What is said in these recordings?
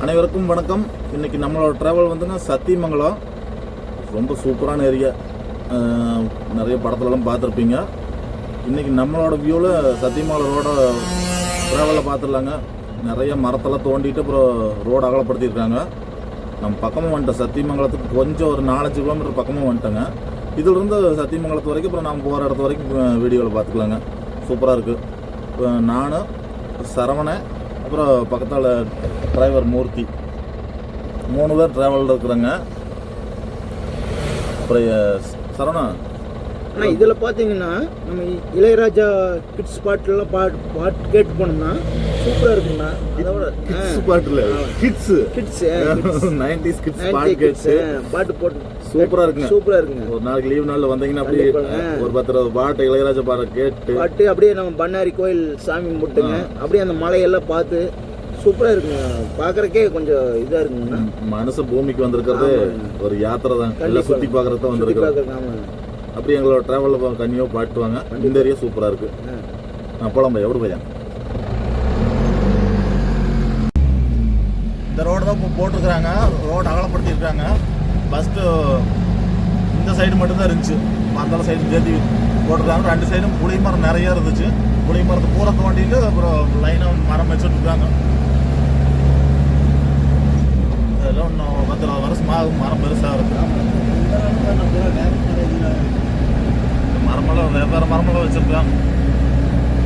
அனைவருக்கும் வணக்கம். இன்றைக்கி நம்மளோட ட்ராவல் வந்துங்க சத்தியமங்கலம். ரொம்ப சூப்பரான ஏரியா, நிறைய படத்துலலாம் பார்த்துருப்பீங்க. இன்றைக்கி நம்மளோட வியூவில் சத்தியமங்கலம் ரோட ட்ராவலில் பார்த்துடலாங்க. நிறைய மரத்தெல்லாம் தோண்டிட்டு அப்புறம் ரோடு அகலப்படுத்தியிருக்காங்க. நம்ம பக்கமாக வந்துட்டோம். சத்தியமங்கலத்துக்கு கொஞ்சம் ஒரு 4-5 கிலோமீட்டர் பக்கமாக வந்துட்டோங்க. இதிலிருந்து சத்தியமங்கலத்து வரைக்கும் அப்புறம் நம்ம போகிற இடத்து வரைக்கும் வீடியோவில் பார்த்துக்கலாங்க. சூப்பராக இருக்குது. நான் சரவணன் அப்புறம் பக்கத்தால் டிரைவர் மூர்த்தி 3 பேர் ட்ராவலில் இருக்கிறாங்க. அப்புறம் சரவணா ஆனால் இதில் பார்த்தீங்கன்னா நம்ம இளையராஜா கிட்ஸ் பாட்டுலாம் பாட்டு கேட்டு போனோம்னா சூப்பராக இருக்குங்கண்ணா. அதோட கிட்ஸ் பாட்டில் கிட்ஸு 90s கிட்ஸ் பாட்டு போட்டு சூப்பராக இருக்குங்க. சூப்பராக இருக்குங்க. ஒரு நாளைக்கு லீவ் நாளில் வந்தீங்கன்னா அப்படியே ஒரு 10-20 பாட்டு இளையராஜா பாட்டை கேட்டு அப்படியே நம்ம பண்ணாரி கோயில் சாமி கும்பிட்டுங்க அப்படியே அந்த மலையெல்லாம் பார்த்து சூப்பராக இருக்குங்க. பார்க்குறக்கே கொஞ்சம் இதாக இருக்குங்கண்ணா. மனசு பூமிக்கு வந்திருக்கிறது ஒரு யாத்திரை தான். எல்லாம் சுற்றி பார்க்குறது தான் வந்திருக்கிறோம். அப்படி எங்களோட ட்ராவலில் கண்ணியாக பாட்டுவாங்க. இந்த ஏரியா சூப்பராக இருக்குது. போலாம் எப்படி பையன் இந்த ரோடு தான் இப்போ போட்டிருக்கிறாங்க. ரோடு அகலப்படுத்தியிருக்காங்க. ஃபஸ்ட்டு இந்த சைடு மட்டும்தான் இருந்துச்சு. அந்த சைடு சேர்த்து போட்டிருக்காங்க. 2 சைடும் புளி மரம் நிறைய இருந்துச்சு. புளி மரத்தை பூரா தோண்டிட்டு அப்புறம் லைனாக மரம் வச்சுட்ருக்காங்க. அதெல்லாம் இன்னும் 10-20 வருஷமாக மரம் பெருசாக இருக்குது. மரமெல்லாம் வெவ்வேறு மரமெல்லாம் வச்சுருக்காங்க.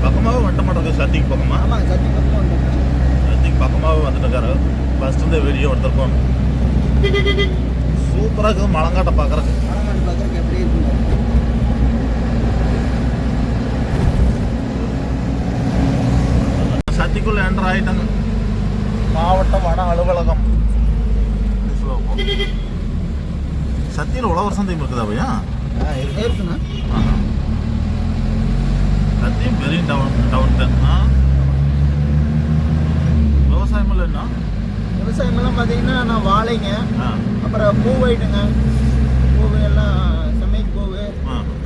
பக்கமாகவே வந்துட்ட மாட்டேங்குது. சத்திக்கு பக்கமாக. ஆமாம், சத்திக்கு பக்கமாகவே வந்துட்டுருக்காரு. ஃபஸ்ட்டு இந்த வீடியோ எடுத்துருக்கோம். சூப்பராக இருக்குது. மலங்காட்டை பார்க்குறக்கு எப்படி இருக்குங்க. சத்திக்குள்ளே என்ட்ரு ஆகிட்டாங்க. மாவட்ட வன அலுவலகம். சத்தியில் உழவர் சந்தையும் இருக்குதா பையா? இருக்குண்ணா. சத்தியம் பெரிய டவுன் தான். விவசாயமெல்லாம் என்ன? விவசாயமெல்லாம் பார்த்தீங்கன்னா நான் வாழைங்க, அப்புறம் பூவாயிட்டுங்க. பூவு எல்லாம் சமையல் பூவு,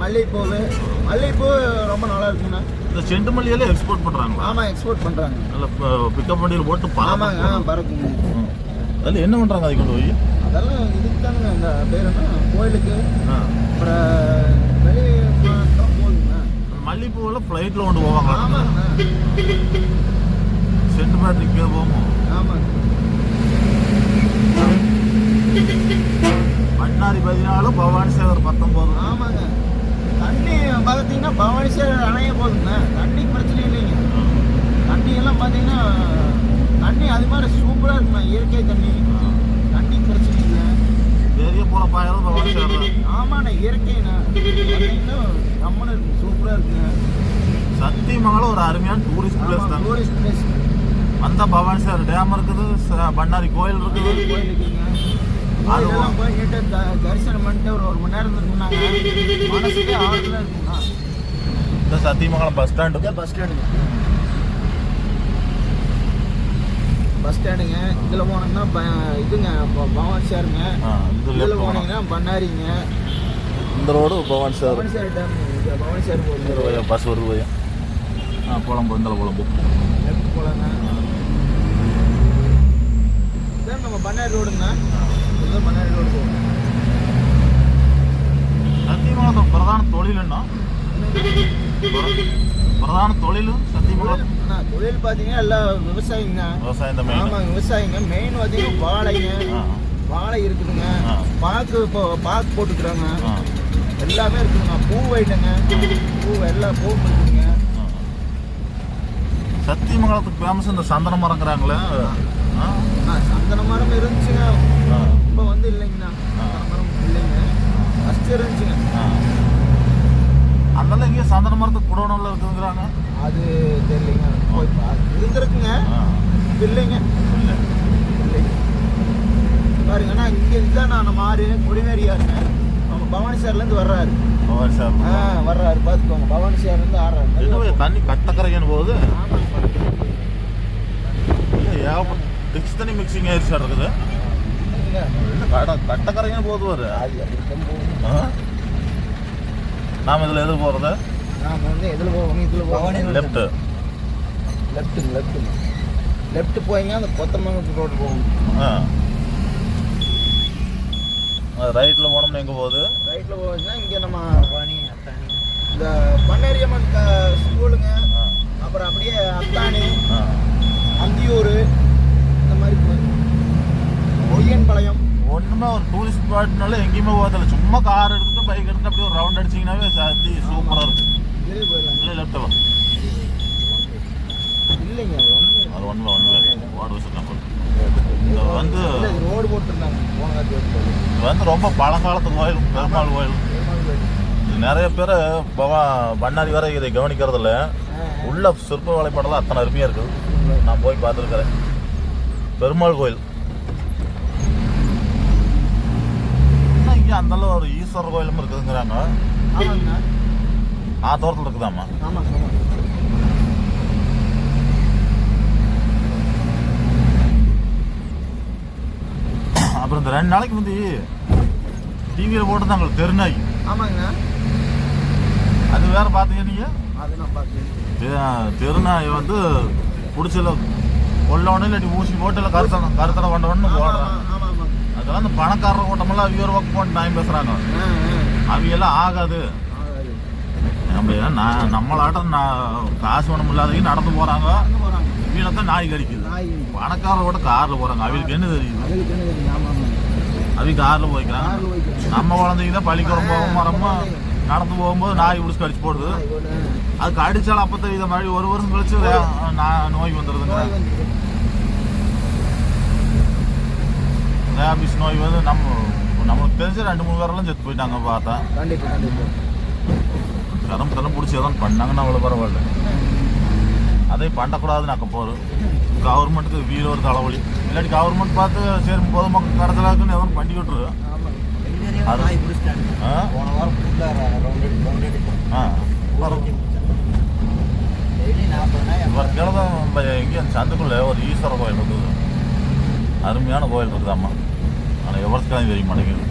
மல்லிகைப்பூவு. மல்லிகைப்பூ ரொம்ப நல்லா இருக்குங்கண்ணா. இந்த செண்டு மல்லியெல்லாம் எக்ஸ்போர்ட் பண்ணுறாங்க. ஆமாம், எக்ஸ்போர்ட் பண்ணுறாங்க. நல்லா பிக்கப் வண்டியில் போட்டு ஆமாங்க, பறக்குங்க. அதில் என்ன பண்ணுறாங்க அதை கொண்டு போய்? அதெல்லாம் இதுக்கு தானுங்க. இந்த பேர் என்ன, கோயிலுக்கு அப்புறம் வெளியே போகுதுங்க. மல்லிகைப்பூவெல்லாம் ஃப்ளைட்டில் கொண்டு போவாங்க. ஆமாங்கண்ணா. சென்ட் பேட்ரிக்கு போவோம். ஆமாங்க. மன்னாரி 14, பவானி சேகர் 19. ஆமாங்க. தண்ணி பார்த்தீங்கன்னா பவானி சேகர் அணைய போகுதுங்க. தண்ணி பிரச்சனை இல்லைங்க. தண்ணி எல்லாம் பார்த்தீங்கன்னா தண்ணி அது மாதிரி சூப்பராக இருக்குண்ணா. இயற்கை தண்ணி. தண்ணி பிரச்சனை இல்லை. பெரிய போல பாயிரம் பவானி சேகர். ஆமாண்ணா, இயற்கைண்ணா. பார்த்தீங்கன்னா நம்மளும் இருக்கு, சூப்பராக இருக்குங்க. சத்தியமங்கலம் ஒரு அருமையான டூரிஸ்ட் பிளேஸ் தான். Tourist place. அந்த பவானி சேகர் டேம் இருக்குது, பண்ணாரி கோயில் இருக்குது. கோயில் இருக்குங்க. அதெல்லாம் போயிட்டு தரிசனம் பண்ணிட்டு ஒரு மணி நேரம் இருக்குன்னாங்க. மனசுக்கே ஆறுதலாக இருக்குண்ணா. இந்த சத்தியமங்கலம் பஸ் ஸ்டாண்டு. பஸ் ஸ்டாண்டுங்க. பஸ் ஸ்டாண்டுங்க. இதில் போனோம்னா இதுங்க பவானி சேருங்க. இதில் போனீங்கன்னா பண்ணாரிங்க. இந்த ரோடு பவானி சேர். பவானி சேர் டேம். பவானி சேர் போகுது. பஸ் வருது பையன். போலாம் போ. இந்த குழம்பு லெஃப்ட் போகலாங்க. இதான் நம்ம பண்ணாரி ரோடுங்கண்ணா. இதுதான் பண்ணாரி ரோடு போகும். சத்தியமங்கலத்தோட பிரதான தொழில் என்ன? பிரதான தொழில் சத்தியமங்கலம் தொழில் பார்த்தீங்கன்னா எல்லாம் விவசாயிங்க. விவசாயம் தான் மெயின். ஆமாங்க, விவசாயிங்க. மெயின் பார்த்தீங்கன்னா வாழைங்க. வாழை இருக்குதுங்க. பாக்கு போட்டுக்கிறாங்க. எல்லாமே இருக்குதுங்க. பூ வைட்டுங்க. பூ எல்லாம் பூ இருக்குதுங்க. சத்தியமங்கலத்துக்கு ஃபேமஸ் இந்த சந்தன மரங்கிறாங்களே. சந்தன மரம் இருந்துச்சுங்க. இப்போ வந்து இல்லைங்கண்ணா. சந்தன மரம் இல்லைங்க. ஃபஸ்ட்டு இருந்துச்சுங்க. அதெல்லாம் இங்கே சந்தன மரத்துக்கு குடோனம்ல இருக்குதுங்கிறாங்க. அது தெரியலைங்க. இருந்திருக்குங்க. இல்லைங்க. இல்லைங்க பாருங்கண்ணா. இங்கே இதுதான் நான் மாறு கொடிவேரியாருங்க. நம்ம பவானி சேர்லேருந்து வர்றாரு. பவானி சார் வர்றாரு, பார்த்துக்கோங்க. பவானி சேர்லேருந்து ஆடுறாரு. தண்ணி கட்டக்கரைன்னு போகுது. டிக்ஸ் தண்ணி மிக்சிங் ஆயிடுச்சு இருக்குது. கட்டக்கரைன்னு போகுது வரு. நாம் இதில் எது போகிறது? நாம் வந்து எதில் போவோம்? இதில் போவோம். லெஃப்ட்டு. லெஃப்ட் போயிங்க அந்த கொத்தமங்கலம் ரோடு போகும். ரைட்டில் போனோம்னா எங்கே போகுது? ரைட்டில் போச்சுன்னா இங்கே நம்ம இந்த பண்ணேரியம்மன் ஸ்கூலுங்க, அப்புறம் அப்படியே அத்தானி, அந்தியூர், இந்த மாதிரி போகுது. ஒய்யன்பாளையம். ஒன்றுமே ஒரு டூரிஸ்ட் ஸ்பாட்னால எங்கேயுமே போகிறதில்ல. சும்மா கார் எடுத்துட்டு பைக் எடுத்துட்டு அப்படியே ஒரு ரவுண்ட் அடிச்சிங்கனாவே சத்தி சூப்பராக இருக்குது. இல்லை லெஃப்ட் வரும் இல்லைங்க, அது ஒன்றும் வார்டு வசதி நம்பர். இது வந்து ரோடு போட்டுருந்தாங்க இது வந்து ரொம்ப பழங்காலத்து கோயில், பெருமாள் கோயில். இது நிறைய பேர் பண்ணாரி வரை இதை கவனிக்கிறதில்ல. உள்ள சிற்ப வேலைப்பாடெல்லாம் அத்தனை அருமையாக இருக்குது. நான் போய் பார்த்துருக்கிறேன். பெருமாள் கோயில் இங்கே அந்தளவு ஒரு ஈஸ்வரர் கோயிலும் இருக்குதுங்கிறாங்க. ஆத்தோரத்தில் இருக்குதாம்மா. அப்புறம் இந்த 2 நாளைக்கு வந்து டிவியில் போட்டுருந்தாங்க தெருநாய். ஆமாங்க, அது வேற பார்த்தீங்க நீங்கள்? அது நான் பார்த்தேன். தெருநாய் வந்து பிடிச்சல கொல்லவனே இல்லாட்டி ஊசி போட்டு இல்லை கருத்தனை கொண்டவன்னு போடுறாங்க. அதெல்லாம் அந்த பணக்காரர கூட்டமெல்லாம் அவியோர் ஒர்க் போட்டு நாயம் பேசுகிறாங்க. அவையெல்லாம் ஆகாது. நம்மளாட்டம் காசு பணம் இல்லாதவங்க நடந்து போகிறாங்க. வீணத்தான் நாய் கடிக்குது. பணக்காரரை கூட காரில் போகிறாங்க. அவங்களுக்கு என்ன தெரியுது? அவங்க காரில் போய்க்கிறாங்க. நம்ம குழந்தைங்க தான் பள்ளிக்கூடம் போகும் மரமா நடந்து போகும்போது நாய் பிடிச்சி கடிச்சு போடுது. அது கடிச்சாலும் அப்போ தெரியுத மாதிரி ஒரு வருஷம் கழிச்சு நோய் வந்துடுதுங்க. ரேபிஸ் நோய் வந்து நமக்கு தெரிஞ்ச 2-3 பேரெல்லாம் செத்து போயிட்டாங்க. பார்த்தா தரம் பிடிச்சி எதாவது பண்ணாங்கன்னா அவ்வளோ பரவாயில்ல. அதை பண்ணக்கூடாதுன்னு அக்க போகிறோம். கவர்மெண்ட்டுக்கு வீடு ஒரு தலைவலி. இல்லாட்டி கவர்மெண்ட் பார்த்து சரி பொதுமக்கள் கடத்தலாக்குன்னு எதுவும் பண்ணி விட்டுரு. எங்கேயும் அந்த சந்துக்குள்ள ஒரு ஈஸ்வர கோயில் இருக்குது. அருமையான கோயில் இருக்குதாம்மா. ஆனால் எவ்வளோத்துக்காக தெரிய மாட்டேங்குது.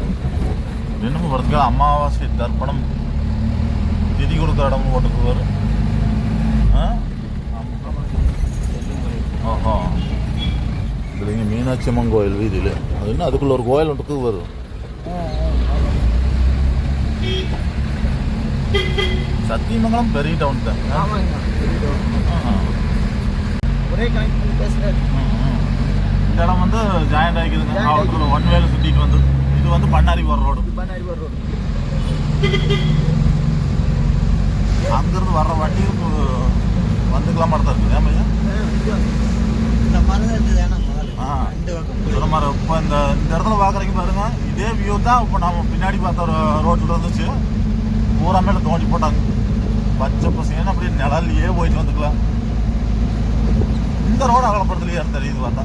இன்னமும் வரதுக்காக அமாவாசை தர்ப்பணம் திதி கொடுத்த இடமும் போட்டுக்கு வரும். ஓஹோ, இது இங்கே மீனாட்சி அம்மன் கோயில் வீதியில் அது இன்னும் அதுக்குள்ள ஒரு கோயில் ஒன்றுக்கு வரும். சத்தியமங்கலம் பெரிய டவுன் தான். இந்த இடம் வந்து ஜாயிண்ட் ஆகிக்குதுங்க. அவருக்கு 1 வேலை சுற்றிட்டு வந்து இது வந்து பண்ணாரி போகிற ரோடு. அங்கிருந்து வர்ற வண்டி வந்துக்கலாம் மட்டும் தான் இருக்குது. ஏன் சுரமரம் இப்போ இந்த இடத்துல பார்க்குறீங்க பாருங்க. இதே வியூ தான் இப்போ நம்ம பின்னாடி பார்த்த ஒரு ரோட்டில் இருந்துச்சு. பூரா மேலே தோண்டி போட்டாங்க. பச்சை பசங்க அப்படியே நிழல்லையே போயிட்டு வந்துக்கலாம். இந்த ரோடு அகலப்படுத்தலையே தெரியுது பார்த்தா.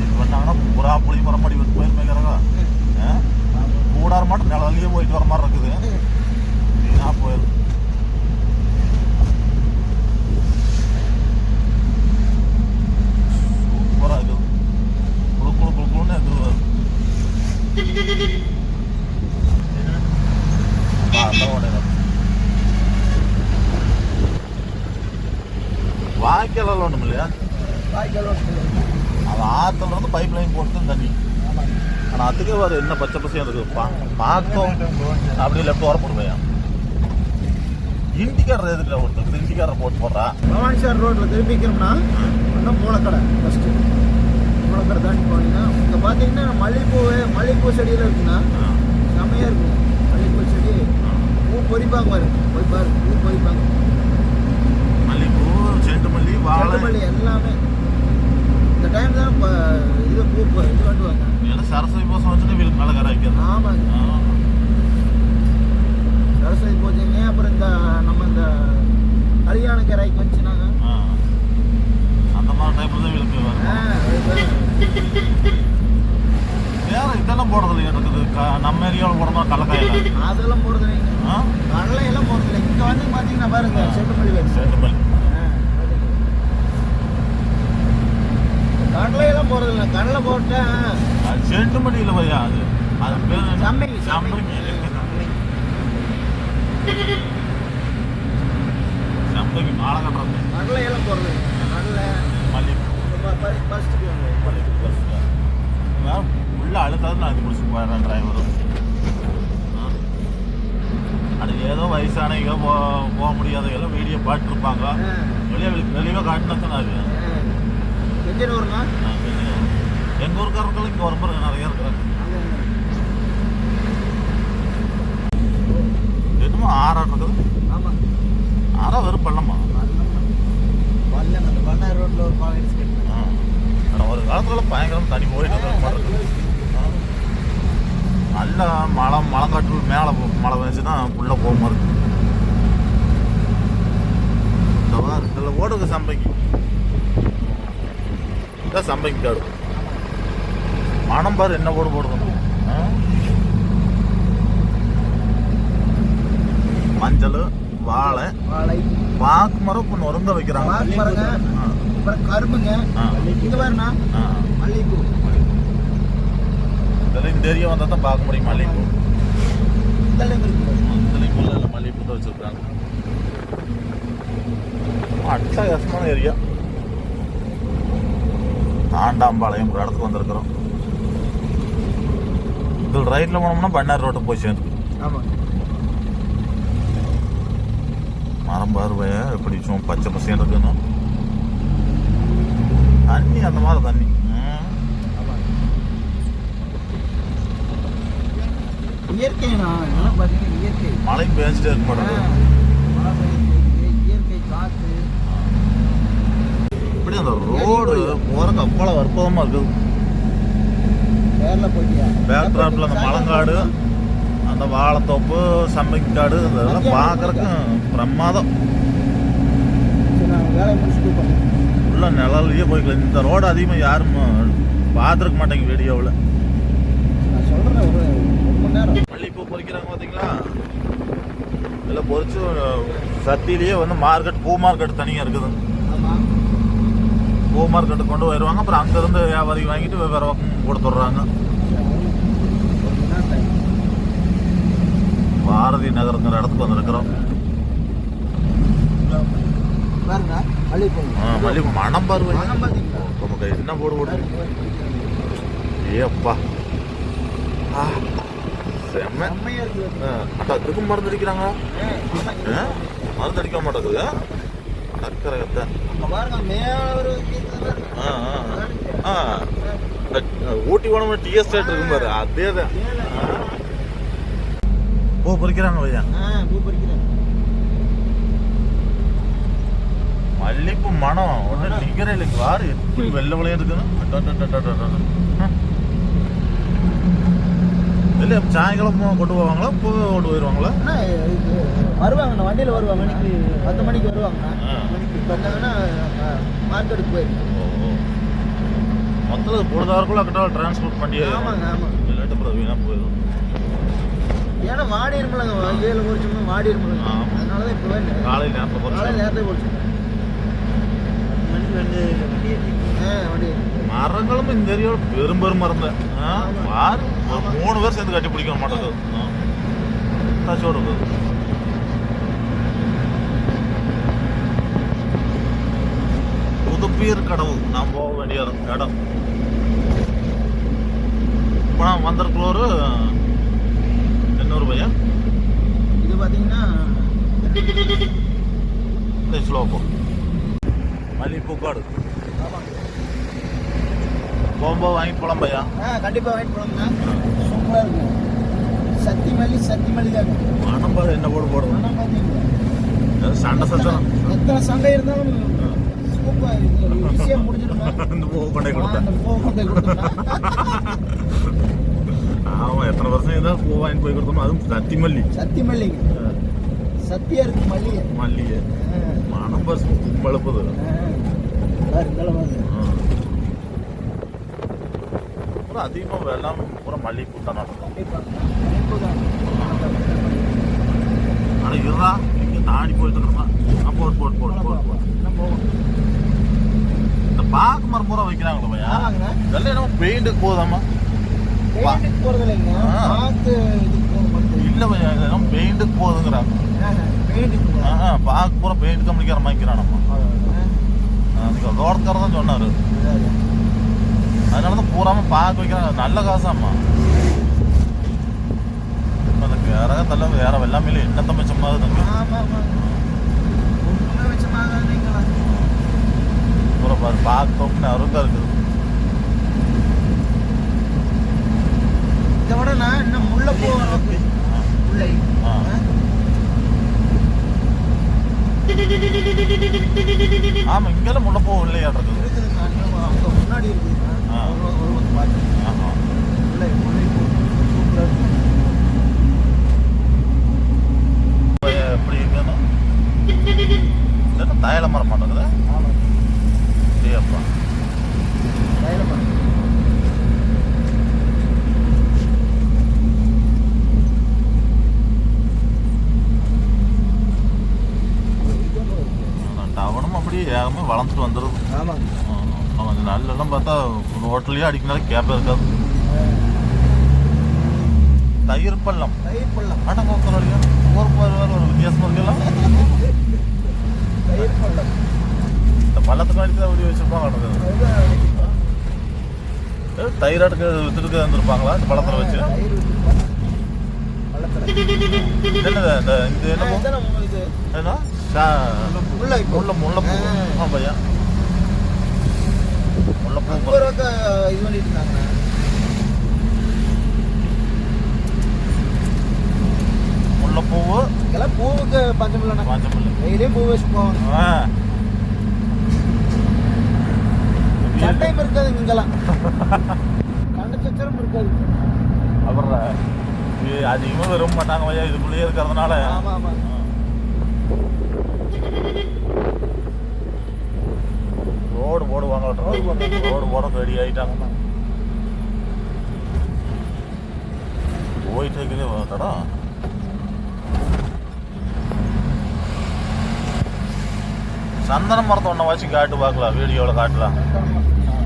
இது பண்ணாங்கன்னா புறா புளி மரம் மாடி விட்டு போயிருமேங்கிறாங்க. கூடார மட்டும் நிழல்லையே போயிட்டு வர மாதிரி இருக்குது. நான் போயிடும். சூப்பராக இருக்குது. குழுன்னு இருக்குது. வாய்க்கால் ஒன்றும் இல்லையா? அது ஆற்றுல இருந்து பைப் லைன் போட்டு தான் தண்ணி. ஆனால் அதுக்கே வர என்ன பச்சை பசையாக இருக்குது. பார்த்தோம் அப்படியே லெஃப்ட் வர போடுவேன். இண்டிகேட்டர் எதுக்கு ஒருத்தருக்கு இண்டிகேட்டர் போடுறா? பவானி சார் ரோட்டில் திரும்பிக்கிறோம்னா மூலக்கடை ஃபஸ்ட்டு. மூலக்கடை தாண்டி போனீங்கன்னா இங்கே பார்த்தீங்கன்னா மல்லிகைப்பூ செடியில் இருக்குன்னா செம்மையாக இருக்கும். மல்லிகைப்பூ செடி பூ பொறிப்பாங்க பாரு. போய் பாரு, பூ பொறிப்பாங்க. மல்லிகைப்பூ, செண்டு மல்லி, வாழை மல்லி எல்லாமே இந்த டைம் தான் இது பூ இது கட்டுவாங்க. எல்லாம் சரஸ்வதி பூசம் வச்சுட்டு வீட்டுக்கு மேலே கரை வைக்கிறது. ஆமாங்க, சரஸ்வதி பூஜைங்க. அப்புறம் இந்த நம்ம இந்த கல்யாண கரைக்கு வந்துச்சுனாங்க அந்த மாதிரி டைப்ல தான் வீட்டுக்கு வேற இதெல்லாம் போடுறதில்ல. இருக்குது நம்ம ஏரியாவில் போடணும். கடலக்காயில் அதெல்லாம் போடுறதில்லைங்க. கடலையெல்லாம் போடுறதில்லை. இங்கே வந்து பார்த்தீங்கன்னா பாருங்க செண்டுமல்லி வேணும். செண்டுமல்லி கடலையெல்லாம் போடுறதில்லை. கடலை போட்டேன் செண்டுமல்லியில் பையா. அது பேர் சம்பங்கி. சம்பங்கி இன்னைக்கு மாலை கட்டுறது கடலை எல்லாம் போடுறது கடலை மல்லிகைப்பூ ஃபர்ஸ்ட்டுக்கு உள்ள அழுத்தாது நான் இது முடிச்சு போயிடுறேன் டிரைவரும். அது ஏதோ வயசானவங்க போக முடியாதவங்க வீடியோ பாட்டுருப்பாங்க. வெளியே காட்டினத்தான் அது எத்தனை ஊருங்க? எங்கள் ஊருக்காரர்களும் இங்கே வரும்போது நிறைய இருக்கிறாங்க. என்னமோ ஆறாட்டு இருக்குது. ஆமாம், ஆறா வெறும் பள்ளமா பள்ளம். அந்த பண்ணார் ரோட்டில் ஒரு பாலம் இடிச்சு ஆனால் ஒரு காலத்துல பயங்கரம் தண்ணி போயிட்டு நல்ல மழங்காட்டு மேலே மழை பெஞ்சுன்னா உள்ள போகாம இருக்கு. இதில் ஓடுங்க சம்பங்கி, இதான் சம்பங்கி காடு. மனம் பாரு என்ன போடு போடுது. மஞ்சள், வாழை, பாக்கு மரம் இப்போ நொறுங்க வைக்கிறாங்க. அப்புறம் கரும்புங்க. இது பாருண்ணா மல்லிகைப்பூ. இதெல்லாம் இந்த ஏரியா வந்தால் தான் பார்க்க முடியும் மல்லிகைப்பூ. மல்லிகைப்பூ மல்லிகைப்பூ தான் வச்சுருக்காங்க. அட்டகாசமான ஏரியா. தாண்டாம்பாளையம் ஒரு இடத்துக்கு வந்திருக்கிறோம். இதில் ரைட்டில் போனோம்னா பண்ணார் ரோட்டு போய் சேர்ந்து. ஆமாம், மரம் பார்வைய எப்படி சும்மா பச்சை பசங்க இருக்கணும். தண்ணி அந்த மாதிரி தண்ணி. இயற்கைண்ணா, இதெல்லாம் பார்த்தீங்கன்னா இயற்கை. மழை பேஞ்சிட்டே இருக்க மாட்டேங்குது. இயற்கை காற்று. இப்படி அந்த ரோடு போறதுக்கு அவ்வளோ அற்புதமாக இருக்குது. வேரில் போயிட்டியா? பேக்ராப்ல அந்த மலங்காடு, அந்த வாழைத்தோப்பு, சம்பங்கிக்காடு, இதெல்லாம் பார்க்கறதுக்கு பிரமாதம். வேலையை முடிச்சுட்டு உள்ள நிழலையே போய்க்கலாம். இந்த ரோடு அதிகமாக யாரும் பார்த்துருக்க மாட்டேங்க வீடியோவில். நான் சொல்கிறேன், ஒரு மணி நேரம். மல்லிகைப்பூ பொறிக்கிறாங்க பார்த்தீங்களா? இதில் பொறிச்சு சத்திலேயே வந்து மார்க்கெட், பூ மார்க்கெட் தனியாக இருக்குது. ஆமாம், பூ மார்க்கெட்டு கொண்டு வருவாங்க. அப்புறம் அங்கேருந்து வியாபாரி வாங்கிட்டு வெவ்வேறு பக்கம் கொடுத்துட்றாங்க. பாரதி நகருங்கிற இடத்துக்கு வந்திருக்கிறோம். பாருங்க மல்லிகைப்பூ. மல்லிகைப்பூ மனம் பாருங்க. மனம் பார்த்தீங்களா? நமக்கு என்ன போடு போடு. ஏப்பா செம்ம. செம்மையா இருக்குது. அதுக்கு மருந்து அடிக்கிறாங்க. மருந்து அடிக்க மாட்டேங்குது. சக்கரை கத்த பாருங்க மேல ஒரு ஊட்டி போனோம்னா டீ எஸ்டேட் இருக்கும் பாரு, அதே தான். பூ பறிக்கிறாங்க பையன். பூ பறிக்கிறாங்க. மல்லிகைப்பூ மனம் ஒன்றும் நிற்கிறே இல்லைங்க. வாரு எப்படி வெள்ளை விளையா இருக்குன்னு. இல்லை சாயங்காலம் கொண்டு போவாங்களா, பூ கொண்டு போயிடுவாங்களா? வருவாங்கண்ணா, வண்டியில் வருவாங்க. மணிக்கு 10 மணிக்கு வருவாங்கண்ணா. மணிக்கு வந்தாங்கன்னா மார்க்கெட்டுக்கு போயிடும். மொத்தத்தில் பொழுதாருக்குள்ள கிட்ட டிரான்ஸ்போர்ட் பண்ணி. ஆமாங்க, ஆமாம். இல்லாட்டி அப்புறம் வீணாக போயிடும். ஏன்னா வாடி இருமில்லங்க, ஏழு பொறிச்சோம்னா வாடி இருமில்லங்க. அதனால தான் இப்போ காலையில் நேரத்தில் போகிறோம். காலையில் நேரத்தை பொறிச்சோம். மணிக்கு வந்து வண்டி மரங்களும் இந்த ஏரியாவில் பெரும் மரம் தான். பாரு, ஒரு 3 பேர் சேர்ந்து கட்டி பிடிக்க மாட்டேங்குது. டச்சோடு இருக்குது. புதுப்பீர் கடவு நான் போக வேண்டிய இடம். இப்போ நான் வந்திருக்கிற ஒரு 800 பையன். இது பார்த்தீங்கன்னா இந்த ஸ்லோப்போ மல்லிகைப்பூ காடு. போகும்போது வாங்கி போகலாம் பையா. கண்டிப்பாக வாங்கிட்டு போகலாம்ண்ணா. சூப்பராக இருக்கும். சத்தி மல்லி தாங்க. மனம் பாரு என்ன போடு போடுறது. மனம் பார்த்தீங்களா? சண்டை சத்தம் எத்தனை சண்டை இருந்தாலும் சூப்பர் ஈஸியாக முடிஞ்சிடுமா? இந்த பூ கொண்டே கொடுத்தேன். அந்த பூ கொண்டே கொடுத்தா. ஆமாம், எத்தனை வருஷம் இருந்தாலும் பூ வாங்கிட்டு போய் கொடுத்தோம். அதுவும் சத்தி மல்லிங்க. சத்தியா இருக்கு மல்லிகை. மனம் பசு பழுப்புது. அப்புறம் அதிகமாக வெள்ளம் பூரா மல்லிகைப்பூ தான் நடக்கும். ஆனால் இருறா இங்கே தாண்டி போயிட்டு இருக்கோம். போட்டு இந்த பாக்கு மரம் பூரா வைக்கிறாங்களா பையா? இதெல்லாம் என்னமோ பெயிண்ட்டுக்கு போகுதாம்மா? போகிறது இல்லைங்க, இல்லை பையா, இதெல்லாம் பெயிண்ட்டுக்கு போகுதுங்கிறாங்க. பெயிண்ட் இருக்குங்களா? பார்க்க பூரா பெயிண்ட் கம்பெனிக்கார வாங்கிக்கிறான் நம்ம. நீங்கள் ரோட்காரர் தான் சொன்னார். அதனால தான் பூராமல் பார்க்க வைக்கிறாங்க. நல்ல காசாம்மா. அந்த கரகத்தெல்லாம் வேற எல்லாமே இல்லை. என்னத்த மிச்சமாக தம்பி? ஒன்றுமே மிச்சமாகாதுங்களா? பூரா பார்க்க அருக்கா இருக்குது. இதை விட நான் இன்னும் முல்லைப்பூ வளர்ப்பு. முல்லை ஆமா, இங்கெல்லாம் முல்லைப்பூ இல்லையா இருக்குது? அவங்க முன்னாடி இருக்குது. முல்லை முல்லைப்பூ எப்படி இருக்குன்னா தைல மரம் மாட்டேங்குது. சரியாப்பா, தைல மரம். டவுனும் அப்படியே ஏகமே வளர்ந்துட்டு வந்துடுது. ஆமாங்க. கொஞ்சம் நல்லெல்லாம் பார்த்தா ஹோட்டல்லையே அடிக்கனாலும் கேப்பே இருக்காது. தயிர் பள்ளம் ஆட்டம் போக்குற வழியா ஒரு வித்தியாசமாக இருக்கலாம். தயிர் பள்ளம் இந்த பள்ளத்துக்கு அடித்து அப்படி வச்சுருப்பாங்க. தயிராட்டுக்கு வித்துட்டு இருந்திருப்பாங்களா இந்த பழத்தில் வச்சு? என்னது இந்த என்ன முல்லைப்பூ. பையா முல்லைப்பூ இது பண்ணிட்டு இருந்தாங்க. முல்லைப்பூவு இதெல்லாம் பூவுக்கு பஞ்சம் இல்லைண்ணா. பஞ்சம் இல்லை. டெய்லியும் பூ வச்சு போவாங்க. சட்டையும் இருக்காது இங்கெல்லாம். கண்ட சச்சரம் இருக்காது. அப்புறம் அதிகமாக விரும்ப மாட்டாங்க பையா இதுக்குள்ளேயே இருக்கிறதுனால. ஆமாம் ஆமாம். ரோடு போடுவாங்க. ரோடு போட ரெடி ஆகிட்டாங்க. போயிட்டு இருக்கிறே வாங்கடா. சந்தன மரத்தை ஒன்றை வச்சு காட்டு பார்க்கலாம். வீடியோவில் காட்டலாம்.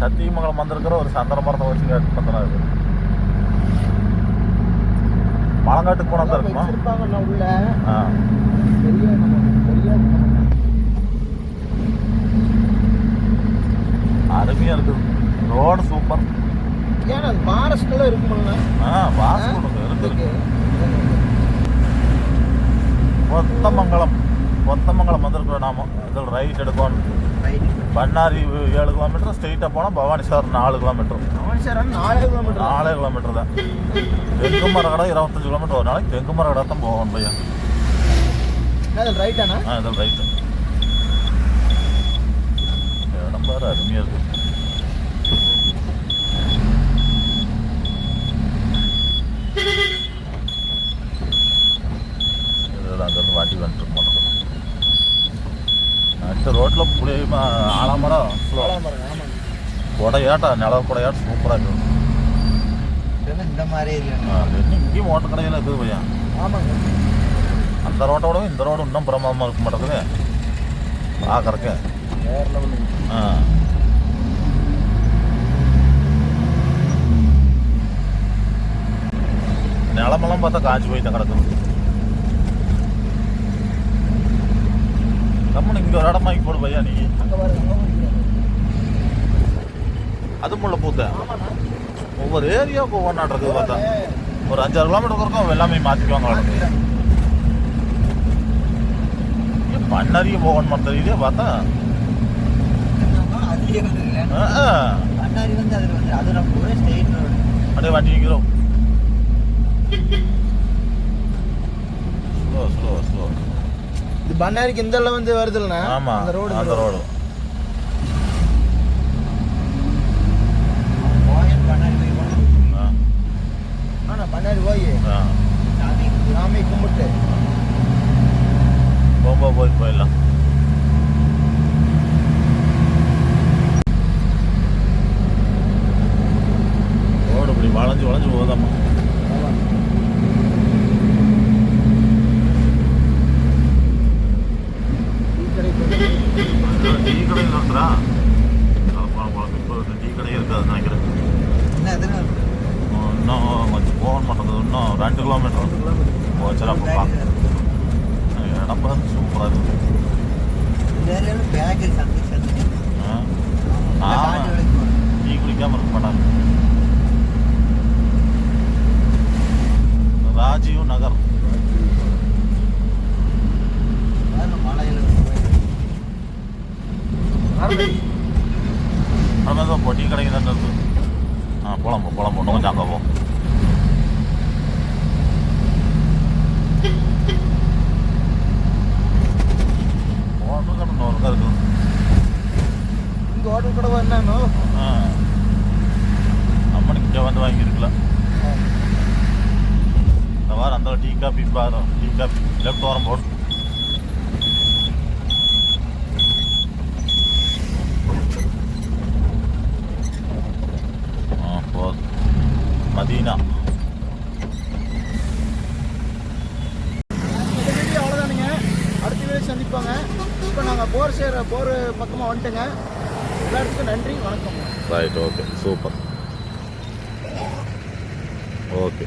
சத்தியமங்கலம் வந்திருக்கிற ஒரு சந்தன மரத்தை வச்சு காட்டு பார்த்தா இது பழங்காட்டுக்கு போனால் தான் இருக்குமா? உள்ள அருமையாக இருக்குது. Road super. ஏன்னா ஃபாரஸ்ட்லாம் இருக்குமில்ல? ஃபாரஸ்ட் இருக்குது. கொத்தமங்கலம் வந்திருக்கிறோம் நாம. இதில் ரைட் எடுக்கணும். பண்ணாரி 7 கிலோமீட்டர், ஸ்ட்ரெயிட்டாக போனால் பவானி சார் 4 கிலோமீட்டர். 4 கிலோமீட்டர் தான். தெங்கு மரக்கடை 25 கிலோமீட்டர். ஒரு நாளைக்கு தெங்கு மரக்கடை தான் போகணும் பையா. ரைட்டாண்ணா? இதில் ரைட்டு. இடம் பாரு அருமையாக இருக்குது. அங்கேருந்து வாட்டி வந்துட்டு போனோம். அடுத்த ரோட்டில் புளியமா ஆலாமரம் கொடையாட்டா நிலவு கொடையாட்டம் சூப்பராக இருக்குது. இந்த மாதிரி இங்கேயும் ஓட்ட கடையெல்லாம் இருக்குது பையா. ஆமாங்க. அந்த ரோட்டோட இந்த ரோடு இன்னும் பிரமாதமாக இருக்க மாட்டேங்குது பார்க்குறக்கு. வேறு லெவலு. நிலமெல்லாம் பார்த்தா காய்ச்சி போய் தான் கிடக்குது. கம்மனு இங்கே ஒரு இடம் வாங்கி போடு பையா நீ. அது முல்லைப்பூத்த ஒவ்வொரு ஏரியாவுக்கு ஒவ்வொன்றா இருக்குது. பார்த்தா ஒரு 5-6 கிலோமீட்டர் இருக்கும் எல்லாமே மாற்றிக்குவாங்க. பண்ணாரியும் போகணும் மாதிரி தெரியுதே பார்த்தா. அப்படியே வண்டி நிற்கிறோம். ஸ்லோ இது பண்ணாரிக்கு இந்த வந்து வருது இல்லைண்ணா? ஆமாம், அந்த ரோடு பண்ணாரி போய் சாமி கும்பிட்டு போயிடலாம். ரோடு இப்படி வளைஞ்சு போகுதாம்மா. டீ கடையில் இருக்கிறா இப்போ டீ கடையே இருக்காது நினைக்கிறேன். இன்னும் கொஞ்சம் போக மாட்டேங்குது. இன்னும் 2 கிலோமீட்டர் போச்சுரா. அப்போ இடம் சூப்பராக இருக்குது. பேக்கரி சந்தை சந்தை டீ குடிக்காமல் இருக்க மாட்டாங்க. ராஜீவ் நகர் மலையில் தான் போ. டீ கடைக்கு தான் இருக்கு. போலாம் இன்னும் கொஞ்சம் அங்கே போ. ஹோட்டல் கடை இன்னொரு இருக்குது. இந்த ஹோட்டல் கூட என்னன்னு அம்மனுக்கு இங்கே வந்து வாங்கியிருக்கலாம். இந்த வாரம் அந்த டீ காஃபி பாரு. டீ காஃபி லெஃப்ட் ஓரம் போடு. போதும். மதீனா இந்த வீடியோ அவ்வளோதானுங்க. அடுத்த வீடியோ சந்திப்பாங்க. இப்போ நாங்கள் போர் பக்கமாக வந்துட்டுங்க. எல்லாருக்கும் நன்றி, வணக்கம். ரைட். Okay, super. ஓகே.